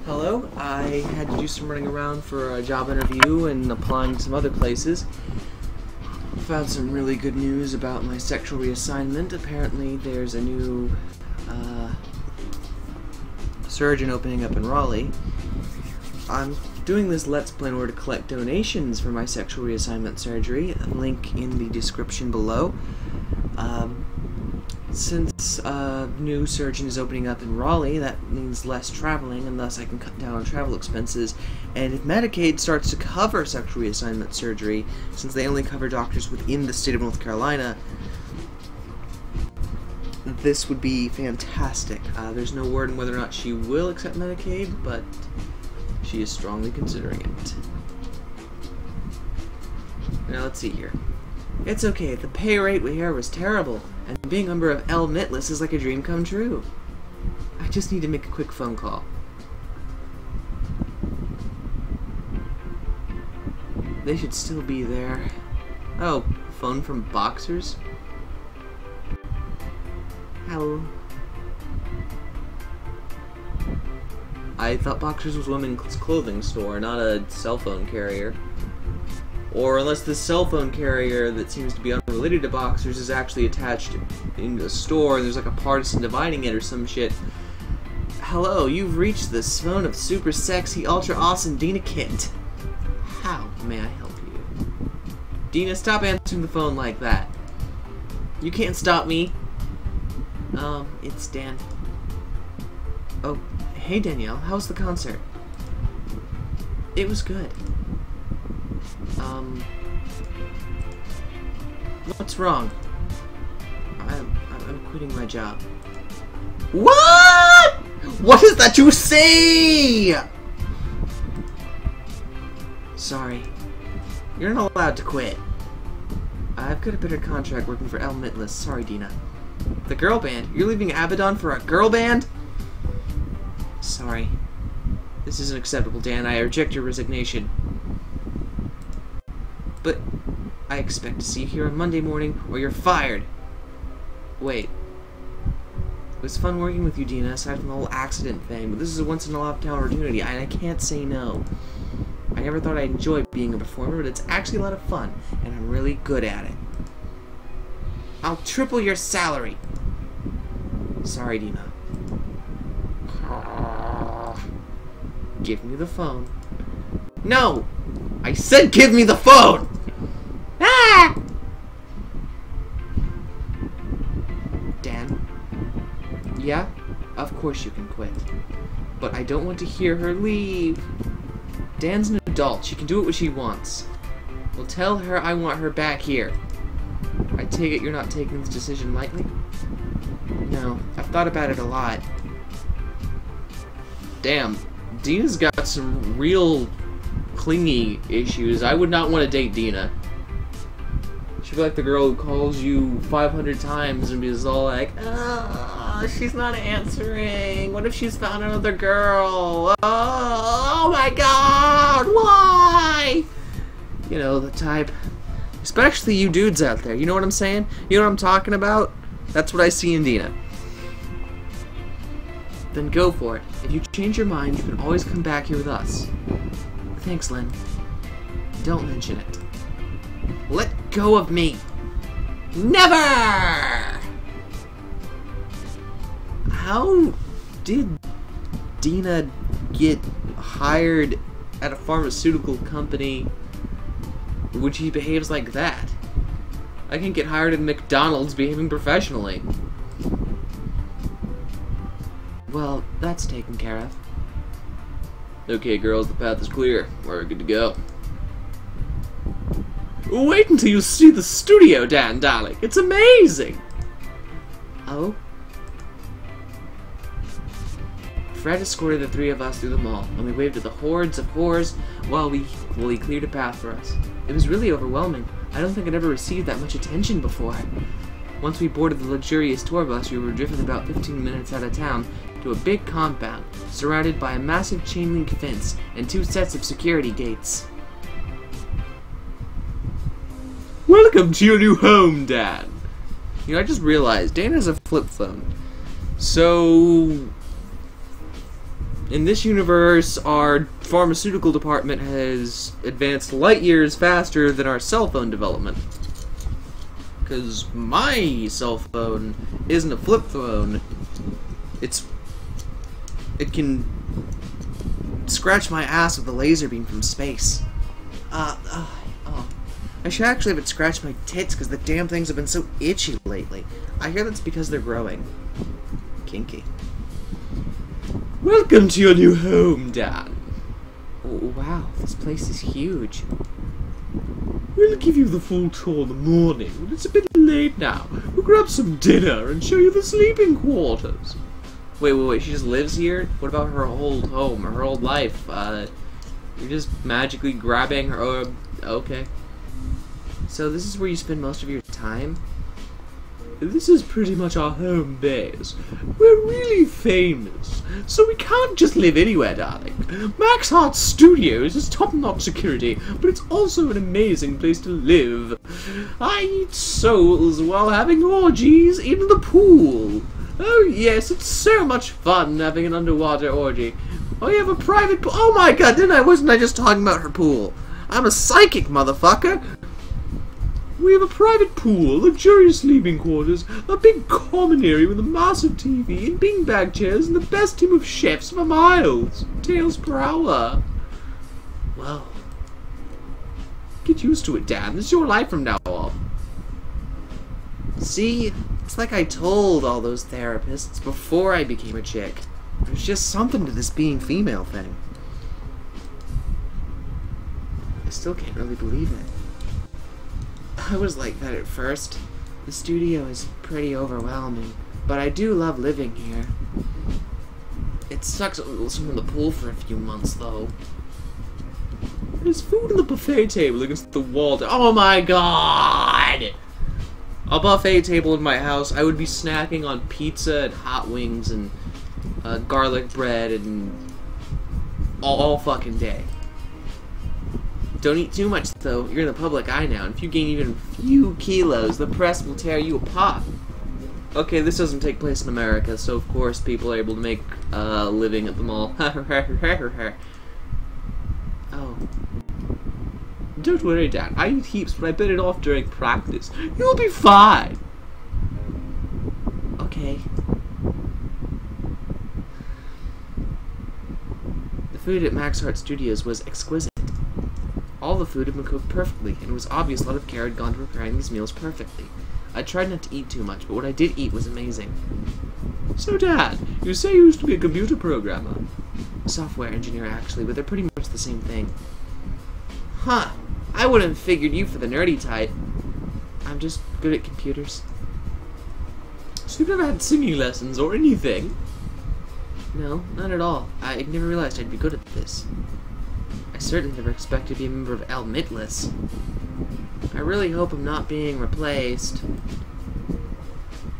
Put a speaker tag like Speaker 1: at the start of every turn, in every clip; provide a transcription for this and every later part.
Speaker 1: Hello, I had to do some running around for a job interview and applying to some other places. Found some really good news about my sexual reassignment. Apparently there's a new surgeon opening up in Raleigh. I'm doing this Let's Play in order to collect donations for my sexual reassignment surgery. A link in the description below. Since a new surgeon is opening up in Raleigh, that means less traveling, and thus I can cut down on travel expenses. And if Medicaid starts to cover sexual reassignment surgery, since they only cover doctors within the state of North Carolina, this would be fantastic. There's no word on whether or not she will accept Medicaid, but she is strongly considering it. Now let's see here. It's okay, the pay rate here was terrible, and being a member of Limitless is like a dream come true. I just need to make a quick phone call. They should still be there. Oh, phone from Boxers? Hello. I thought Boxers was a women's clothing store, not a cell phone carrier. Or unless the cell phone carrier that seems to be unrelated to Boxers is actually attached in the store and there's like a partisan dividing it or some shit. Hello, you've reached this phone of super sexy, ultra awesome Dina Kent. How may I help you? Dina, stop answering the phone like that. You can't stop me. It's Dan. Oh, hey Danielle, how was the concert? It was good. What's wrong? I'm quitting my job. What? What is that you say? Sorry. You're not allowed to quit. I've got a better contract working for Limitless. Sorry, Dina. The girl band? You're leaving Abaddon for a girl band? Sorry. This isn't acceptable, Dan. I reject your resignation. But I expect to see you here on Monday morning, or you're fired. Wait. It was fun working with you, Dina, aside from the whole accident thing, but this is a once-in-a-lifetime opportunity, and I can't say no. I never thought I'd enjoy being a performer, but it's actually a lot of fun, and I'm really good at it. I'll triple your salary. Sorry, Dina. Give me the phone. No! I said give me the phone! Ah! Dan? Yeah? Of course you can quit. But I don't want to hear her leave. Dan's an adult. She can do what she wants. Well, tell her I want her back here. I take it you're not taking this decision lightly? No. I've thought about it a lot. Damn. Dina's got some real clingy issues. I would not want to date Dina. She'd be like the girl who calls you 500 times and be all like, oh, she's not answering. What if she's found another girl? Oh my god, why? You know, the type. Especially you dudes out there. You know what I'm saying? You know what I'm talking about? That's what I see in Dina. Then go for it. If you change your mind, you can always come back here with us. Thanks, Lynn. Don't mention it. Let go of me! Never! How did Dina get hired at a pharmaceutical company when she behaves like that? I can get hired at McDonald's behaving professionally. Well, that's taken care of. Okay, girls, the path is clear. We're good to go. Wait until you see the studio, Dan, darling. It's amazing! Oh? Fred escorted the three of us through the mall, and we waved at the hordes of whores while he cleared a path for us. It was really overwhelming. I don't think I'd ever received that much attention before. Once we boarded the luxurious tour bus, we were driven about 15 minutes out of town to a big compound, surrounded by a massive chain-link fence and 2 sets of security gates. Welcome to your new home, Dan. You know, I just realized Dan has a flip phone. So In this universe, our pharmaceutical department has advanced light years faster than our cell phone development. Because my cell phone isn't a flip phone. It can scratch my ass with a laser beam from space. I should actually have it scratch my tits because the damn things have been so itchy lately. I hear that's because they're growing. Kinky. Welcome to your new home, Dan. Oh, wow, this place is huge. We'll give you the full tour in the morning, but it's a bit late now. We'll grab some dinner and show you the sleeping quarters. Wait, she just lives here? What about her old home, her old life? You're just magically grabbing her... okay. So this is where you spend most of your time? This is pretty much our home base. We're really famous, so we can't just live anywhere, darling. Max Heart Studios is top-notch security, but it's also an amazing place to live. I eat souls while having orgies in the pool. Oh yes, it's so much fun having an underwater orgy. Oh, you have a private pool? Oh my god, wasn't I just talking about her pool? I'm a psychic, motherfucker! We have a private pool, luxurious sleeping quarters, a big common area with a massive TV, and beanbag chairs, and the best team of chefs for miles. Tales per hour. Well, get used to it, Dan. This is your life from now on. See, it's like I told all those therapists before I became a chick. There's just something to this being female thing. I still can't really believe it. I was like that at first. The studio is pretty overwhelming, but I do love living here. It sucks a little swim in the pool for a few months, though. There's food on the buffet table against the wall. Oh my god! A buffet table in my house, I would be snacking on pizza and hot wings and garlic bread and all fucking day. Don't eat too much, though. You're in the public eye now, and if you gain even a few kilos, the press will tear you apart. Okay, this doesn't take place in America, so of course people are able to make a living at the mall. Oh. Don't worry, Dad. I eat heaps, but I bit it off during practice. You'll be fine. Okay. The food at Max Heart Studios was exquisite. All the food had been cooked perfectly, and it was obvious a lot of care had gone to preparing these meals perfectly. I tried not to eat too much, but what I did eat was amazing. So, Dad, you say you used to be a computer programmer? Software engineer, actually, but they're pretty much the same thing. Huh. I wouldn't have figured you for the nerdy type. I'm just good at computers. So you've never had singing lessons or anything? No, not at all. I never realized I'd be good at this. I certainly never expected to be a member of El Mitless. I really hope I'm not being replaced.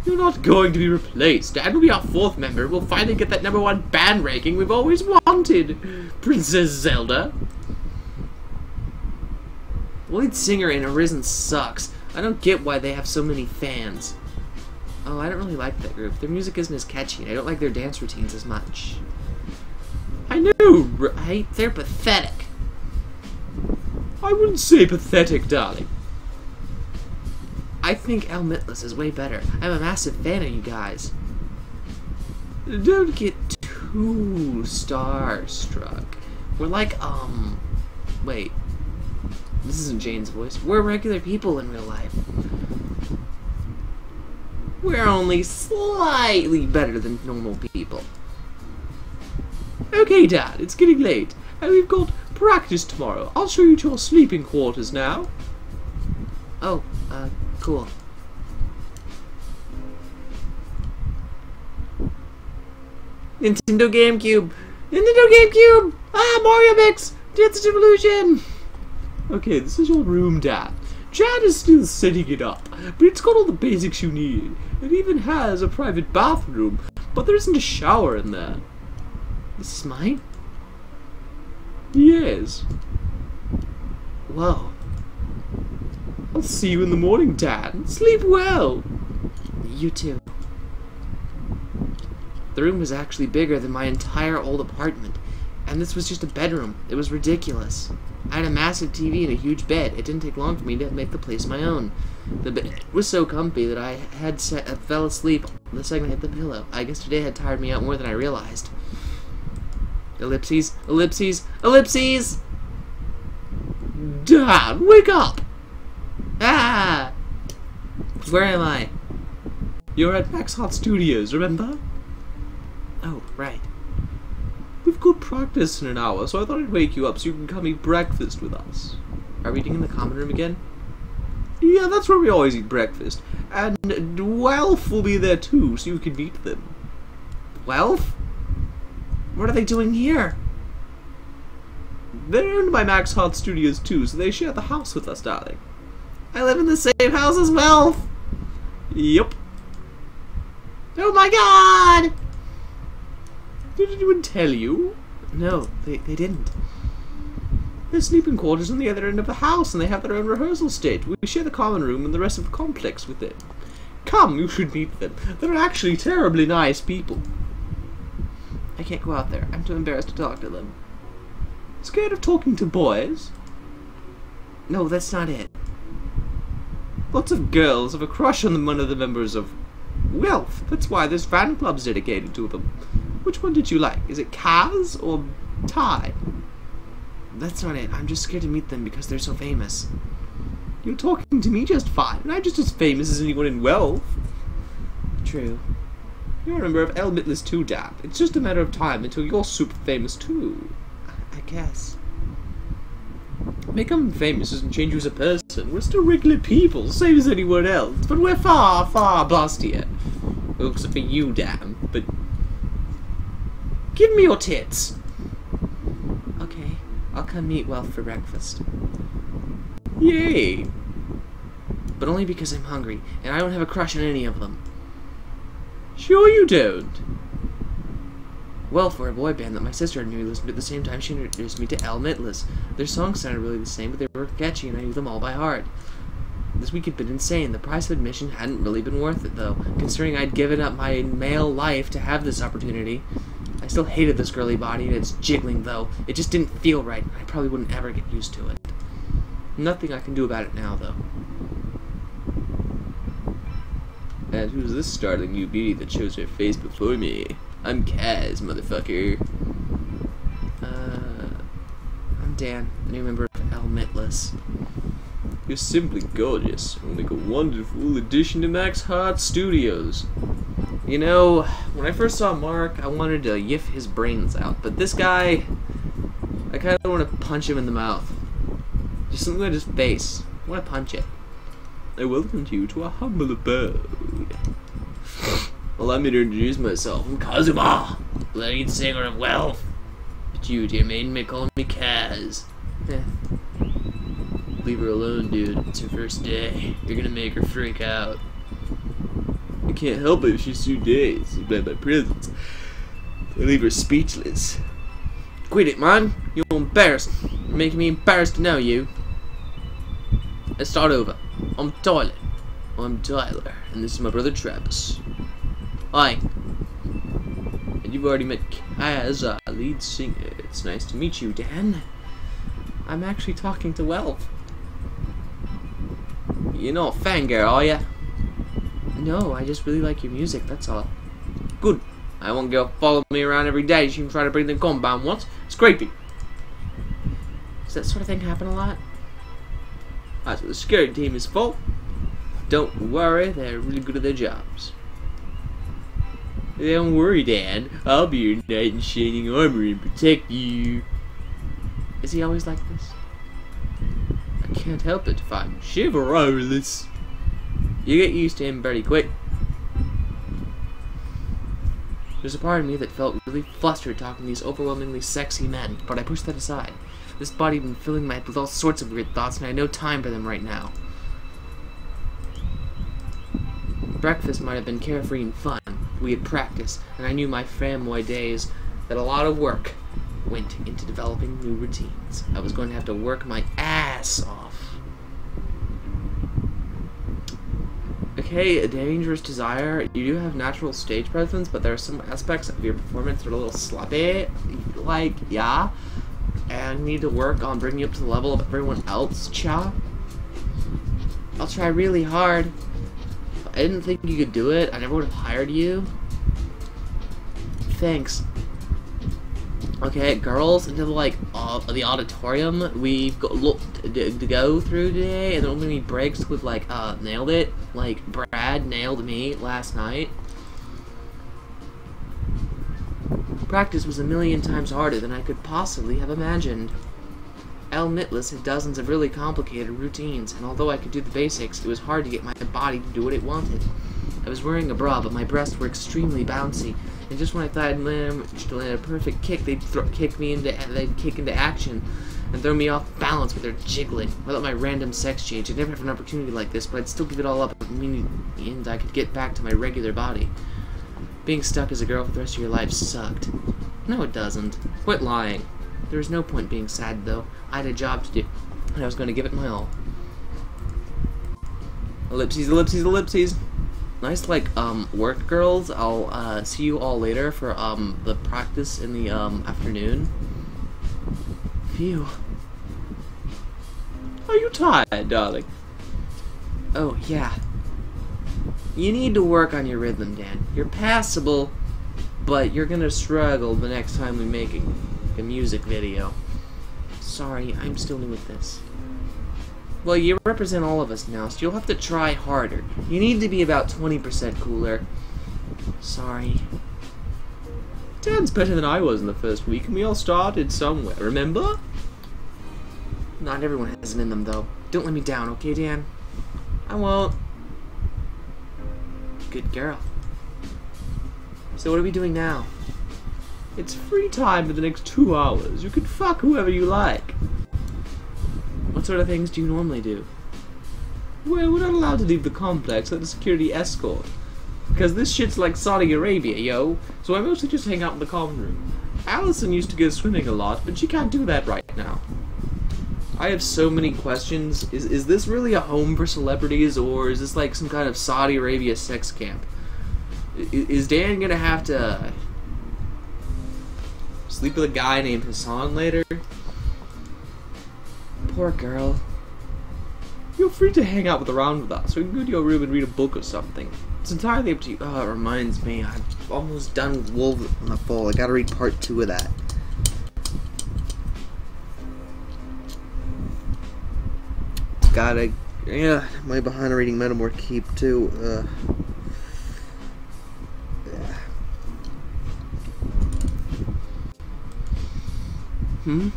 Speaker 1: You're not going to be replaced. Dad will be our 4th member. We'll finally get that #1 band ranking we've always wanted. Princess Zelda. The lead singer in Arisen sucks. I don't get why they have so many fans. Oh, I don't really like that group. Their music isn't as catchy, and I don't like their dance routines as much. I know, right? They're pathetic. I wouldn't say pathetic, darling. I think El Mitless is way better. I'm a massive fan of you guys. Don't get too starstruck. We're like, wait. This isn't Jane's voice. We're regular people in real life. We're only slightly better than normal people. Okay, Dad, it's getting late, and we've got practice tomorrow. I'll show you to your sleeping quarters now. Oh, cool. Nintendo GameCube! Nintendo GameCube! Ah, Mario Mix! Dance Evolution! Okay, this is your room, Dad. Chad is still setting it up, but it's got all the basics you need. It even has a private bathroom, but there isn't a shower in there. This is mine? Yes. Whoa. I'll see you in the morning, Dad. Sleep well. You too. The room was actually bigger than my entire old apartment, and this was just a bedroom. It was ridiculous. I had a massive TV and a huge bed. It didn't take long for me to make the place my own. The bed was so comfy that I fell asleep the second I hit the pillow. I guess today had tired me out more than I realized. Ellipses, ellipses, ellipses! Dad, wake up! Ah! Where am I? You're at Max Hot Studios, remember? Oh, right. We've got practice in an hour, so I thought I'd wake you up so you can come eat breakfast with us. Are we eating in the common room again? Yeah, that's where we always eat breakfast. And Welf will be there too, so you can meet them. Welf? What are they doing here? They're owned by Max Hot Studios too, so they share the house with us, darling. I live in the same house as Welf! Yup. Oh my god! Did anyone tell you? No, they didn't. Their sleeping quarters on the other end of the house, and they have their own rehearsal stage. We share the common room and the rest of the complex with them. Come, you should meet them. They're actually terribly nice people. I can't go out there. I'm too embarrassed to talk to them. Scared of talking to boys? No, that's not it. Lots of girls have a crush on one of the members of Welf. That's why there's fan clubs dedicated to them. Which one did you like? Is it Kaz or Ty? That's not it. I'm just scared to meet them because they're so famous. You're talking to me just fine, and I'm just as famous as anyone in Welf. True. You're a member of El Mitless too, Dap. It's just a matter of time until you're super famous too. I guess. Becoming famous doesn't change you as a person. We're still regular people, same as anyone else. But we're far, far bustier. Well, except for you, damn. But give me your tits. Okay, I'll come meet Welf for breakfast. Yay! But only because I'm hungry, and I don't have a crush on any of them. Sure you don't. Welf were a boy band that my sister and me listened to at the same time she introduced me to El Mitless. Their songs sounded really the same, but they were catchy and I knew them all by heart. This week had been insane. The price of admission hadn't really been worth it, though, considering I'd given up my male life to have this opportunity. I still hated this girly body, and it's jiggling, though. It just didn't feel right, and I probably wouldn't ever get used to it. Nothing I can do about it now, though. And who's this startling new beauty that shows her face before me? I'm Kaz, motherfucker. I'm Dan, the new member of El Mitless. You're simply gorgeous. You'll make a wonderful addition to Max Hot Studios. You know, when I first saw Mark, I wanted to yiff his brains out, but this guy, I kind of want to punch him in the mouth. Just something at his face. I want to punch it. I welcome you to our humble abode. Allow me to introduce myself. I'm Kazuma, lead singer of Welf. But you, dear maiden, may call me Kaz. Leave her alone, dude. It's her first day. You're gonna make her freak out. I can't help it if she's too dazed by my presence. I leave her speechless. Quit it, man. You're embarrassed. You're making me embarrassed to know you. Let's start over. I'm Tyler. I'm Tyler, and this is my brother Travis. Hi. And you've already met Kaz, our lead singer. It's nice to meet you, Dan. I'm actually talking to Welf. You're not a fangirl, are ya? No, I just really like your music, that's all. Good. I want girl follow me around every day. She can try to bring the compound once. It's creepy. Does that sort of thing happen a lot? That's what the security team is for. Don't worry, they're really good at their jobs. Don't worry, Dan. I'll be your knight in shining armor and protect you. Is he always like this? I can't help it if I'm chivalrous. You get used to him pretty quick. There's a part of me that felt really flustered talking to these overwhelmingly sexy men, but I pushed that aside. This body had been filling my head with all sorts of weird thoughts, and I had no time for them right now. Breakfast might have been carefree and fun. We had practice, and I knew my Framoy days that a lot of work went into developing new routines. I was going to have to work my ass off. Okay, Okay, a dangerous desire. You do have natural stage presence, but there are some aspects of your performance that are a little sloppy. Like, yeah. And you need to work on bringing you up to the level of everyone else, Cha. I'll try really hard. I didn't think you could do it. I never would have hired you. Thanks. Okay, girls, into the auditorium we've to go through today, and there only any breaks with nailed it. Like Brad nailed me last night. Practice was a million times harder than I could possibly have imagined. El Mitlis had dozens of really complicated routines, and although I could do the basics, it was hard to get my body to do what it wanted. I was wearing a bra, but my breasts were extremely bouncy, and just when I thought I'd managed to land a perfect kick, they'd kick into action and throw me off balance with their jiggling. Without my random sex change, I'd never have an opportunity like this, but I'd still give it all up, and I could get back to my regular body. Being stuck as a girl for the rest of your life sucked. No, it doesn't. Quit lying. There was no point being sad, though. I had a job to do, and I was going to give it my all. Ellipses, ellipses, ellipses. Nice, work, girls. I'll, see you all later for, the practice in the, afternoon. Phew. Are you tired, darling? Oh, yeah. You need to work on your rhythm, Dan. You're passable, but you're gonna struggle the next time we make a music video. Sorry, I'm still new at this. Well, you represent all of us now, so you'll have to try harder. You need to be about 20% cooler. Sorry. Dan's better than I was in the first week, and we all started somewhere, remember? Not everyone has it in them, though. Don't let me down, okay, Dan? I won't. Good girl. So what are we doing now? It's free time for the next 2 hours. You can fuck whoever you like. What sort of things do you normally do? Well, we're not allowed to leave the complex without a security escort. Because this shit's like Saudi Arabia, yo. So I mostly just hang out in the common room. Allison used to go swimming a lot, but she can't do that right now. I have so many questions. Is this really a home for celebrities, or is this like some kind of Saudi Arabia sex camp? Is Dan gonna have to sleep with a guy named Hassan later? Poor girl. Feel free to hang out around with us, or you can go to your room and read a book or something. It's entirely up to you. Oh, it reminds me, I'm almost done with Wolves on the Fall. I gotta read part 2 of that. Yeah, am I behind reading Metamor Keep too? Yeah.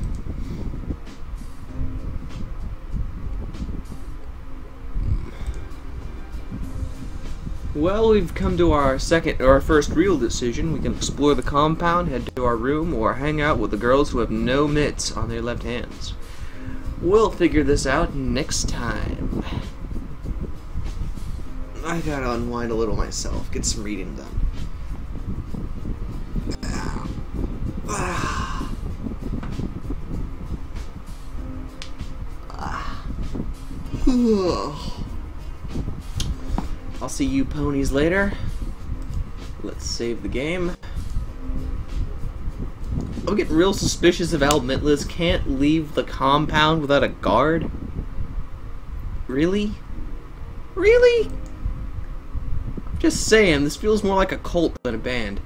Speaker 1: Well, we've come to our first real decision. We can explore the compound, head to our room, or hang out with the girls who have no mitts on their left hands. We'll figure this out next time. I gotta unwind a little myself, get some reading done. I'll see you ponies later. Let's save the game. I'm getting real suspicious of El Mitlis can't leave the compound without a guard. Really? Really? Just saying, this feels more like a cult than a band.